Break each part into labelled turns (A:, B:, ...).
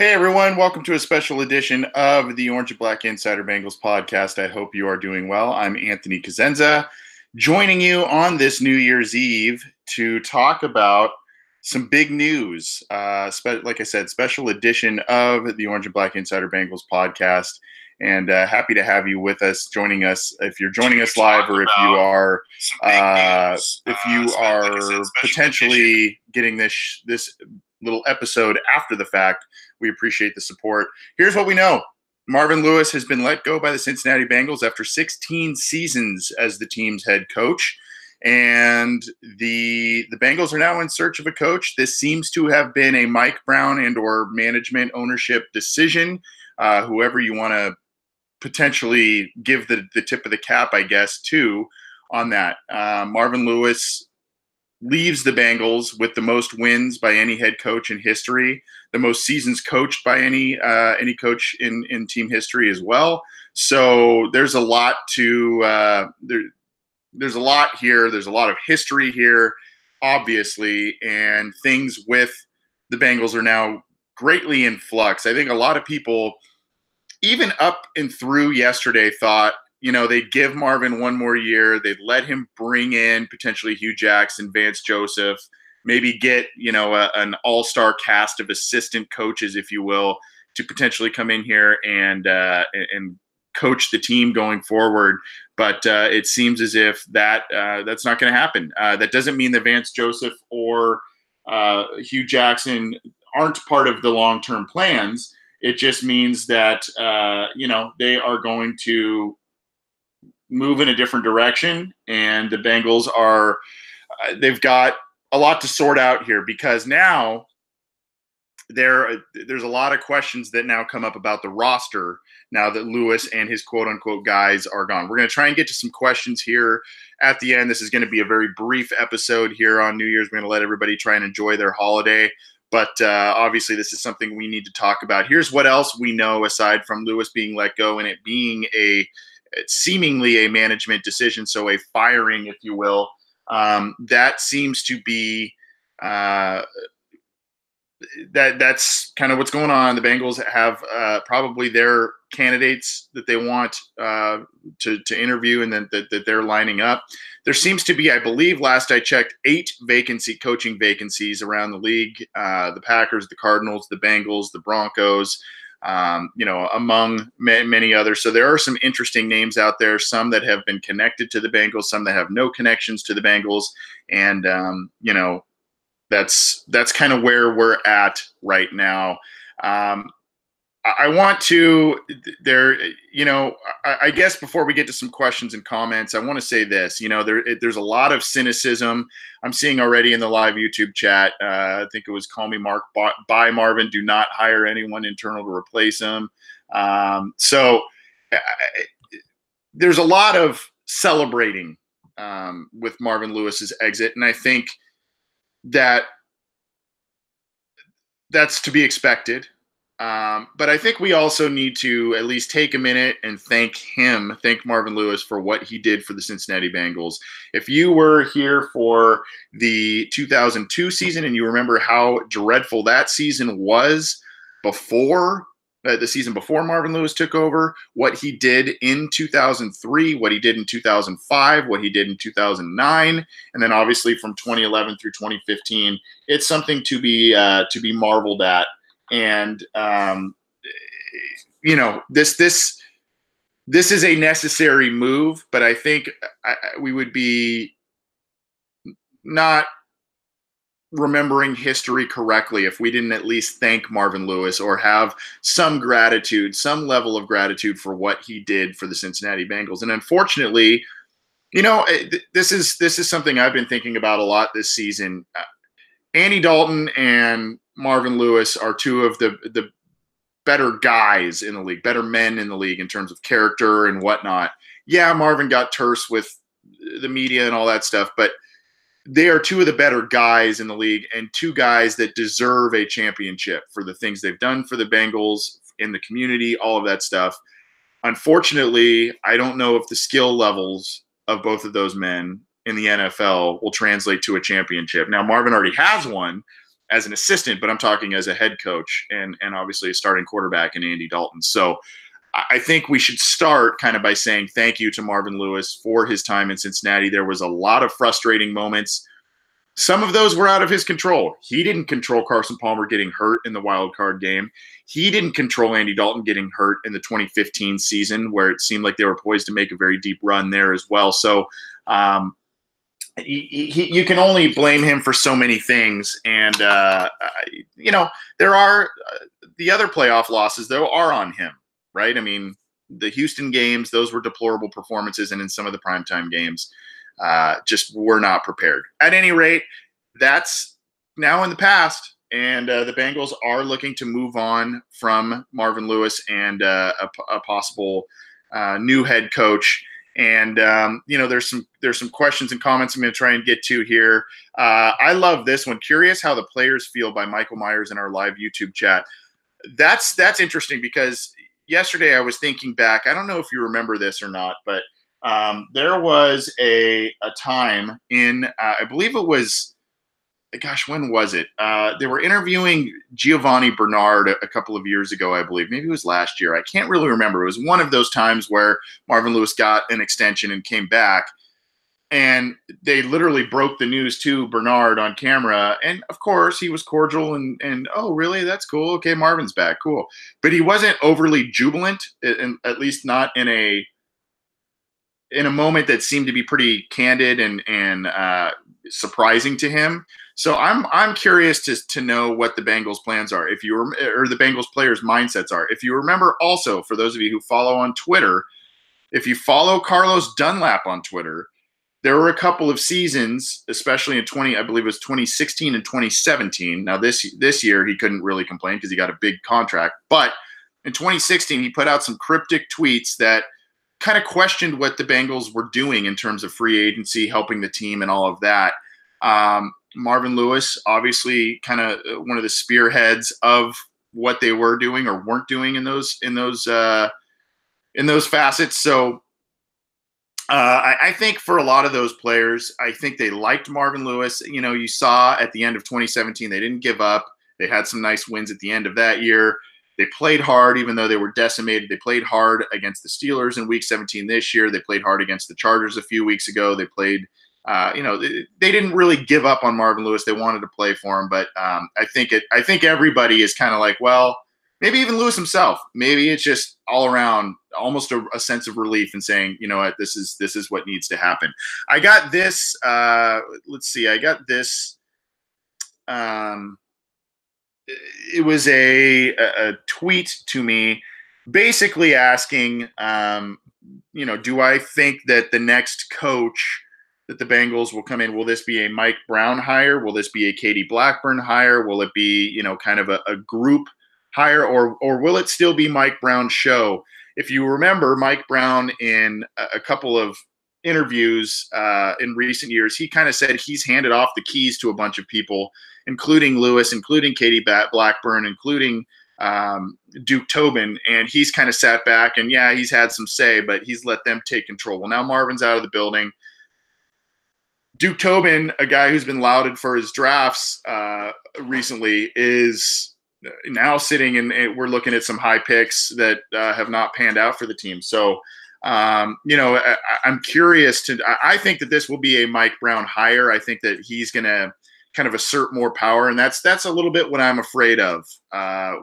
A: Hey everyone, welcome to a special edition of the Orange and Black Insider Bengals podcast. I hope you are doing well. I'm Anthony Cosenza, joining you on this New Year's Eve to talk about some big news. Like I said, special edition of the Orange and Black Insider Bengals podcast. And happy to have you with us, joining us. If you're joining us live, or if you are potentially getting this little episode after the fact, we appreciate the support. Here's what we know. Marvin Lewis has been let go by the Cincinnati Bengals after 16 seasons as the team's head coach. And the Bengals are now in search of a coach. This seems to have been a Mike Brown and or management ownership decision. Whoever you want to potentially give the tip of the cap, I guess, to on that. Marvin Lewis leaves the Bengals with the most wins by any head coach in history, the most seasons coached by any coach in team history as well. So there's a lot to there's a lot here. There's a lot of history here, obviously, and things with the Bengals are now greatly in flux. I think a lot of people, even up and through yesterday, thought, they'd give Marvin one more year. They'd let him bring in potentially Hugh Jackson, Vance Joseph, maybe get, an all-star cast of assistant coaches, if you will, to potentially come in here and coach the team going forward. But it seems as if that's not going to happen. That doesn't mean that Vance Joseph or Hugh Jackson aren't part of the long-term plans. It just means that, they are going to move in a different direction, and the Bengals they've got a lot to sort out here, because now there's a lot of questions that now come up about the roster now that Lewis and his quote-unquote guys are gone. We're going to try and get to some questions here at the end. This is going to be a very brief episode here on New Year's. We're going to let everybody try and enjoy their holiday. But obviously, this is something we need to talk about. Here's what else we know aside from Lewis being let go and it being seemingly a management decision, so a firing, if you will. That seems to be that's kind of what's going on. The Bengals have probably their candidates that they want to interview, and then that they're lining up. There seems to be, I believe, last I checked, 8 coaching vacancies around the league. The Packers, the Cardinals, the Bengals, the Broncos, among many others. So there are some interesting names out there, some that have been connected to the Bengals, some that have no connections to the Bengals. And, that's kind of where we're at right now. I want to I guess before we get to some questions and comments, I want to say this. There's a lot of cynicism I'm seeing already in the live YouTube chat. I think it was Call Me Mark by Marvin. Do not hire anyone internal to replace him. So there's a lot of celebrating with Marvin Lewis's exit, and I think that's to be expected. But I think we also need to at least take a minute and thank Marvin Lewis for what he did for the Cincinnati Bengals. If you were here for the 2002 season and you remember how dreadful that season was before the season before Marvin Lewis took over, what he did in 2003, what he did in 2005, what he did in 2009, and then obviously from 2011 through 2015, it's something to be marveled at. And this is a necessary move, but I think we would be not remembering history correctly if we didn't at least thank Marvin Lewis or have some level of gratitude for what he did for the Cincinnati Bengals. And unfortunately, this is something I've been thinking about a lot this season. Andy Dalton and Marvin Lewis are two of the better guys in the league, better men in the league in terms of character and whatnot. Yeah, Marvin got terse with the media and all that stuff, but they are two of the better guys in the league and two guys that deserve a championship for the things they've done for the Bengals, in the community, all of that stuff. Unfortunately, I don't know if the skill levels of both of those men in the NFL will translate to a championship. Now, Marvin already has one, as an assistant, but I'm talking as a head coach and obviously a starting quarterback in Andy Dalton. So I think we should start kind of by saying thank you to Marvin Lewis for his time in Cincinnati. There was a lot of frustrating moments. Some of those were out of his control. He didn't control Carson Palmer getting hurt in the wild card game. He didn't control Andy Dalton getting hurt in the 2015 season, where it seemed like they were poised to make a very deep run there as well. So you can only blame him for so many things. And, there are the other playoff losses, though, are on him, right? I mean, the Houston games, those were deplorable performances. And in some of the primetime games, just were not prepared. At any rate, that's now in the past. And the Bengals are looking to move on from Marvin Lewis and a possible new head coach. And there's some questions and comments I'm going to try and get to here. I love this one. Curious how the players feel, by Michael Myers in our live YouTube chat. That's interesting, because yesterday I was thinking back. I don't know if you remember this or not, but there was a time in I believe it was, gosh, when was it? They were interviewing Giovanni Bernard a couple of years ago, I believe. Maybe it was last year. I can't really remember. It was one of those times where Marvin Lewis got an extension and came back. And they literally broke the news to Bernard on camera. And, of course, he was cordial and oh, really? That's cool. Okay, Marvin's back. Cool. But he wasn't overly jubilant, at least not in a moment that seemed to be pretty candid and surprising to him. So I'm curious to know what the Bengals plans are, or the Bengals players' mindsets are. If you remember, also, for those of you who follow on Twitter, if you follow Carlos Dunlap on Twitter, there were a couple of seasons, especially in I believe it was 2016 and 2017. Now this year he couldn't really complain because he got a big contract, but in 2016 he put out some cryptic tweets that kind of questioned what the Bengals were doing in terms of free agency, helping the team, and all of that. Marvin Lewis, obviously, kind of one of the spearheads of what they were doing or weren't doing in those facets. So I think for a lot of those players, I think they liked Marvin Lewis. You saw at the end of 2017, they didn't give up. They had some nice wins at the end of that year. They played hard, even though they were decimated. They played hard against the Steelers in Week 17 this year. They played hard against the Chargers a few weeks ago. They played, they didn't really give up on Marvin Lewis. They wanted to play for him, but I think everybody is kind of like, well, maybe even Lewis himself. Maybe it's just all around almost a sense of relief and saying, you know what, this is what needs to happen. I got this. Let's see. I got this. It was a tweet to me basically asking, do I think that the next coach that the Bengals will come in, will this be a Mike Brown hire? Will this be a Katie Blackburn hire? Will it be, kind of a group hire, or will it still be Mike Brown's show? If you remember, Mike Brown in a couple of interviews in recent years, he kind of said he's handed off the keys to a bunch of people, including Lewis, including Katie Blackburn, including Duke Tobin, and he's kind of sat back and, yeah, he's had some say, but he's let them take control. Well, now Marvin's out of the building. Duke Tobin, a guy who's been lauded for his drafts recently, is now sitting and we're looking at some high picks that have not panned out for the team. So, I'm curious I think that this will be a Mike Brown hire. I think that he's going to kind of assert more power. And that's a little bit what I'm afraid of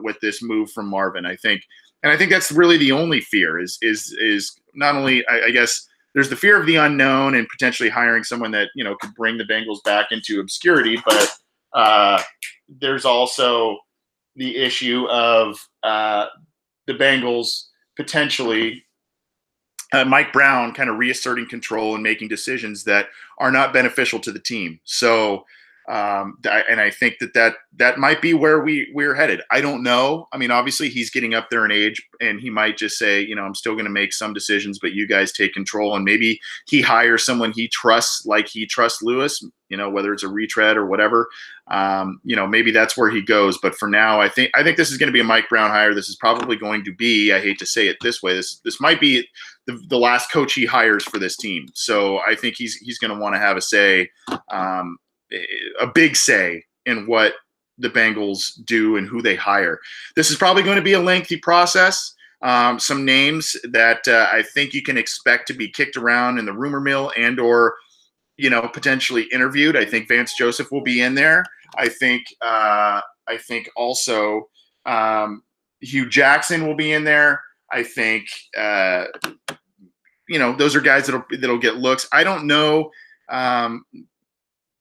A: with this move from Marvin. I think that's really the only fear is not only, I guess, there's the fear of the unknown and potentially hiring someone that, could bring the Bengals back into obscurity. But there's also the issue of the Bengals potentially Mike Brown kind of reasserting control and making decisions that are not beneficial to the team. So, and I think that might be where we're headed. I don't know. I mean, obviously he's getting up there in age and he might just say, I'm still going to make some decisions, but you guys take control. And maybe he hires someone he trusts, like he trusts Lewis, whether it's a retread or whatever, maybe that's where he goes. But for now, I think this is going to be a Mike Brown hire. This is probably going to be, I hate to say it this way, this might be the last coach he hires for this team. So I think he's going to want to have a say, a big say in what the Bengals do and who they hire. This is probably going to be a lengthy process. Some names that I think you can expect to be kicked around in the rumor mill and or potentially interviewed. I think Vance Joseph will be in there. I think also Hugh Jackson will be in there. I think those are guys that'll get looks. I don't know.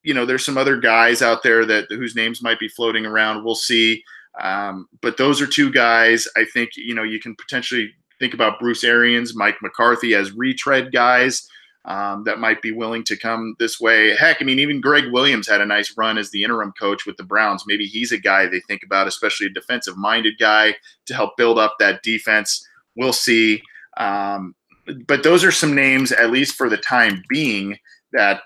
A: There's some other guys out there whose names might be floating around. We'll see. But those are two guys. I think you can potentially think about Bruce Arians, Mike McCarthy as retread guys that might be willing to come this way. Heck, I mean, even Greg Williams had a nice run as the interim coach with the Browns. Maybe he's a guy they think about, especially a defensive-minded guy to help build up that defense. We'll see. But those are some names, at least for the time being, that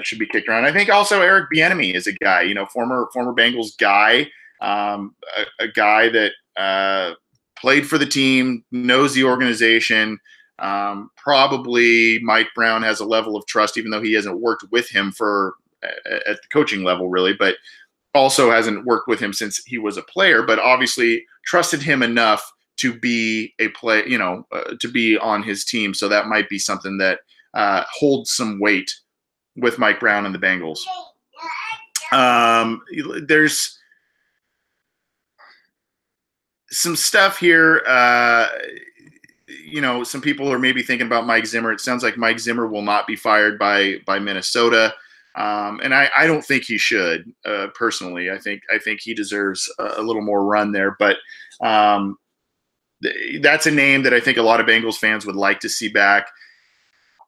A: should be kicked around. I think also Eric Bieniemy is a guy, former Bengals guy, a guy that played for the team, knows the organization. Probably Mike Brown has a level of trust, even though he hasn't worked with him at the coaching level, really, but also hasn't worked with him since he was a player, but obviously trusted him enough to be to be on his team. So that might be something that holds some weight with Mike Brown and the Bengals. There's some stuff here. Some people are maybe thinking about Mike Zimmer. It sounds like Mike Zimmer will not be fired by Minnesota. And I don't think he should, personally. I think he deserves a little more run there. But that's a name that I think a lot of Bengals fans would like to see back.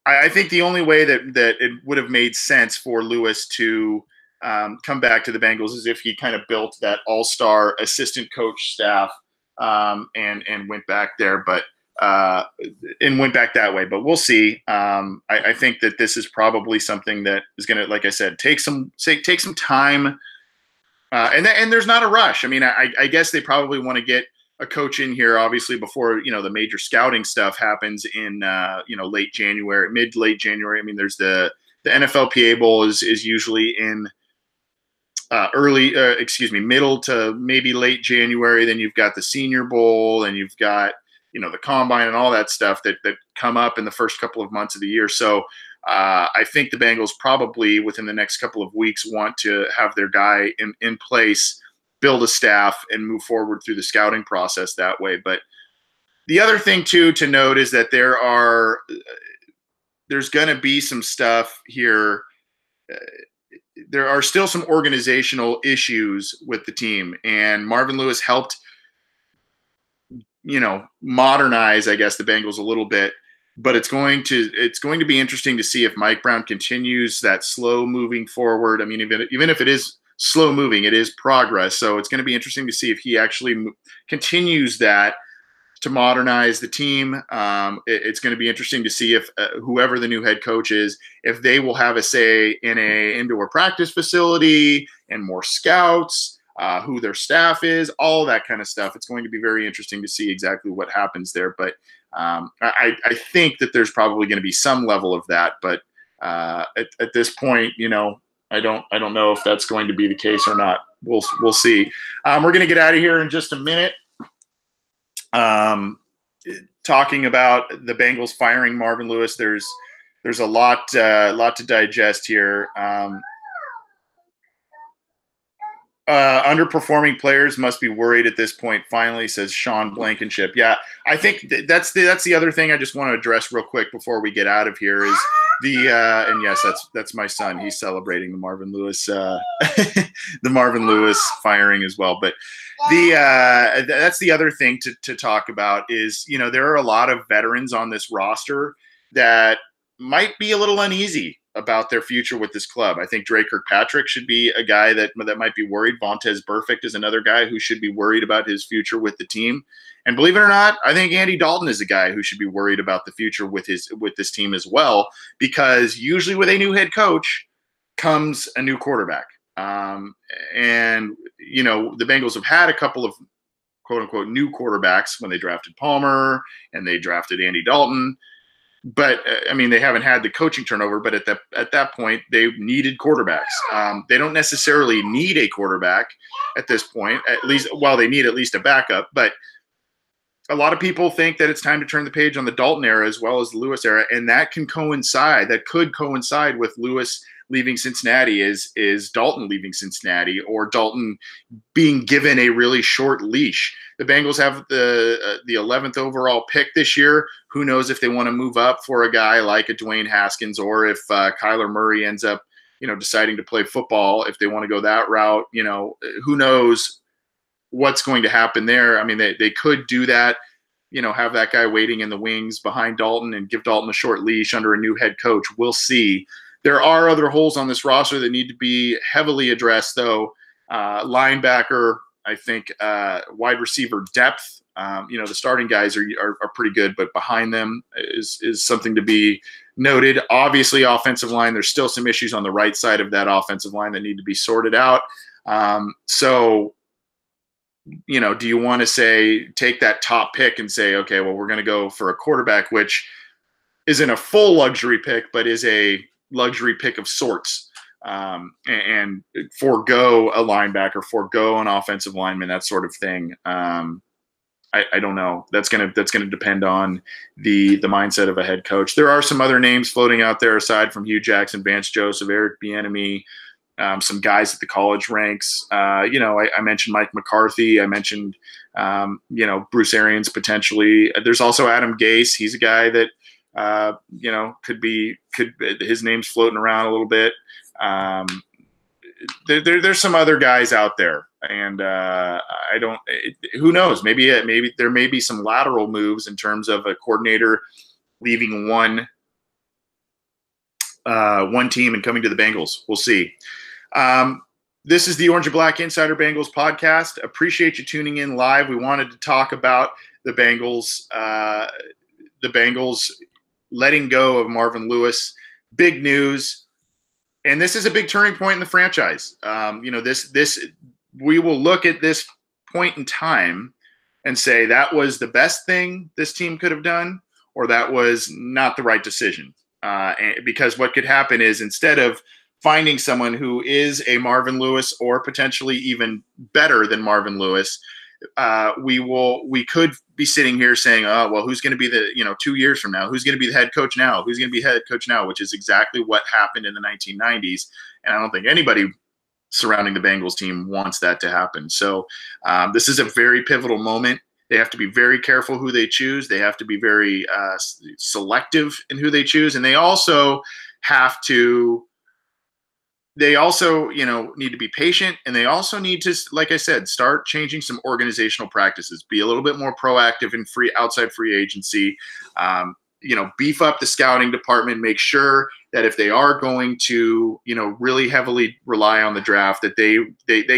A: I think the only way that it would have made sense for Lewis to come back to the Bengals is if he kind of built that all-star assistant coach staff and went back there, and went back that way. But we'll see. I think that this is probably something that is going to, like I said, take some time. And there's not a rush. I mean, I guess they probably want to get a coach in here, obviously, before the major scouting stuff happens in late January, late January. I mean, there's the NFLPA Bowl is usually in middle to maybe late January. Then you've got the Senior Bowl, and you've got the Combine and all that stuff that come up in the first couple of months of the year. So I think the Bengals probably within the next couple of weeks want to have their guy in place, build a staff, and move forward through the scouting process that way. But the other thing too to note is that there's going to be some stuff here. There are still some organizational issues with the team, and Marvin Lewis helped modernize, I guess, the Bengals a little bit. But it's going to be interesting to see if Mike Brown continues that slow moving forward. I mean, even if it is slow moving, it is progress. So it's going to be interesting to see if he actually continues that to modernize the team. It's going to be interesting to see if whoever the new head coach is, if they will have a say in a indoor practice facility and more scouts, who their staff is, all that kind of stuff. It's going to be very interesting to see exactly what happens there. But I think that there's probably going to be some level of that. But at this point, I don't know if that's going to be the case or not. We'll see. We're going to get out of here in just a minute. Talking about the Bengals firing Marvin Lewis, there's a lot to digest here. Underperforming players must be worried at this point, finally, says Sean Blankenship. Yeah, I think that's the other thing I just want to address real quick before we get out of here is and yes, that's my son. He's celebrating the Marvin Lewis firing as well. But that's the other thing to talk about is, there are a lot of veterans on this roster that might be a little uneasy about their future with this club. I think Dre Kirkpatrick should be a guy that might be worried. Vontaze Burfict is another guy who should be worried about his future with the team. And believe it or not, I think Andy Dalton is a guy who should be worried about the future with this team as well, because usually with a new head coach comes a new quarterback. And the Bengals have had a couple of quote unquote new quarterbacks when they drafted Palmer and they drafted Andy Dalton. but I mean, they haven't had the coaching turnover, but at that point, they needed quarterbacks. They don't necessarily need a quarterback at this point, at least, well, they need at least a backup, but a lot of people think that it's time to turn the page on the Dalton era as well as the Lewis era, and that could coincide with Lewis leaving Cincinnati is Dalton leaving Cincinnati, or Dalton being given a really short leash. The Bengals have the 11th overall pick this year. Who knows if they want to move up for a guy like a Dwayne Haskins, or if Kyler Murray ends up, deciding to play football, if they want to go that route. Who knows what's going to happen there. I mean, they could do that, have that guy waiting in the wings behind Dalton and give Dalton a short leash under a new head coach. We'll see. There are other holes on this roster that need to be heavily addressed, though. Linebacker, I think, wide receiver depth. The starting guys are pretty good, but behind them is something to be noted. Obviously, offensive line, there's still some issues on the right side of that offensive line that need to be sorted out. Do you want to take that top pick and say, okay, well, we're going to go for a quarterback, which isn't a full luxury pick, but is a luxury pick of sorts, and forego a linebacker, forego an offensive lineman, that sort of thing. I don't know. That's gonna depend on the mindset of a head coach. There are some other names floating out there aside from Hugh Jackson, Vance Joseph, Eric Bieniemy. Some guys at the college ranks. I mentioned Mike McCarthy. I mentioned, Bruce Arians potentially. There's also Adam Gase. He's a guy that, his name's floating around a little bit. There's some other guys out there, and who knows? Maybe there may be some lateral moves in terms of a coordinator leaving one team and coming to the Bengals. We'll see. This is the Orange and Black Insider Bengals podcast. Appreciate you tuning in live. We wanted to talk about the Bengals letting go of Marvin Lewis. Big news. And this is a big turning point in the franchise. We will look at this point in time and say that was the best thing this team could have done, or that was not the right decision. Because what could happen is, instead of finding someone who is a Marvin Lewis, or potentially even better than Marvin Lewis, we could be sitting here saying, oh, well, who's going to be 2 years from now? Who's going to be the head coach now? Who's going to be head coach now? Which is exactly what happened in the 1990s. And I don't think anybody surrounding the Bengals team wants that to happen. So this is a very pivotal moment. They have to be very careful who they choose. They have to be very selective in who they choose. And they also need to be patient, and they also need to, like I said, start changing some organizational practices, be a little bit more proactive in outside free agency, beef up the scouting department, make sure that if they are going to, really heavily rely on the draft, that they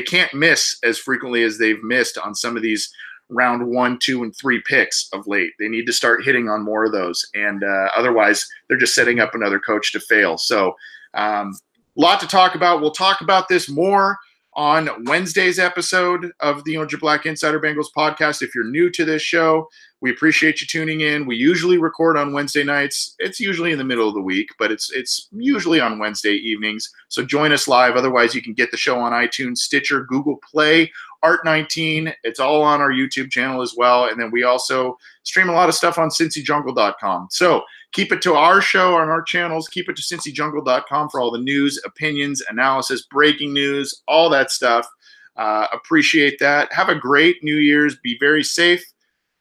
A: can't miss as frequently as they've missed on some of these round 1, 2, and 3 picks of late. They need to start hitting on more of those, and otherwise they're just setting up another coach to fail. So, lot to talk about. We'll talk about this more on Wednesday's episode of the Orange and Black Insider Bengals podcast. If you're new to this show, we appreciate you tuning in. We usually record on Wednesday nights. It's usually in the middle of the week, but it's usually on Wednesday evenings. So join us live. Otherwise, you can get the show on iTunes, Stitcher, Google Play, Art19. It's all on our YouTube channel as well. And then we also stream a lot of stuff on cincyjungle.com. So keep it to our show on our channels. Keep it to cincyjungle.com for all the news, opinions, analysis, breaking news, all that stuff. Appreciate that. Have a great New Year's. Be very safe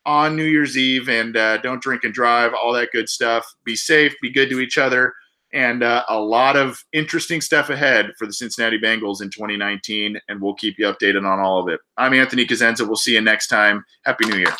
A: on New Year's Eve, and don't drink and drive, all that good stuff. Be safe. Be good to each other. And a lot of interesting stuff ahead for the Cincinnati Bengals in 2019, and we'll keep you updated on all of it. I'm Anthony Cosenza. We'll see you next time. Happy New Year.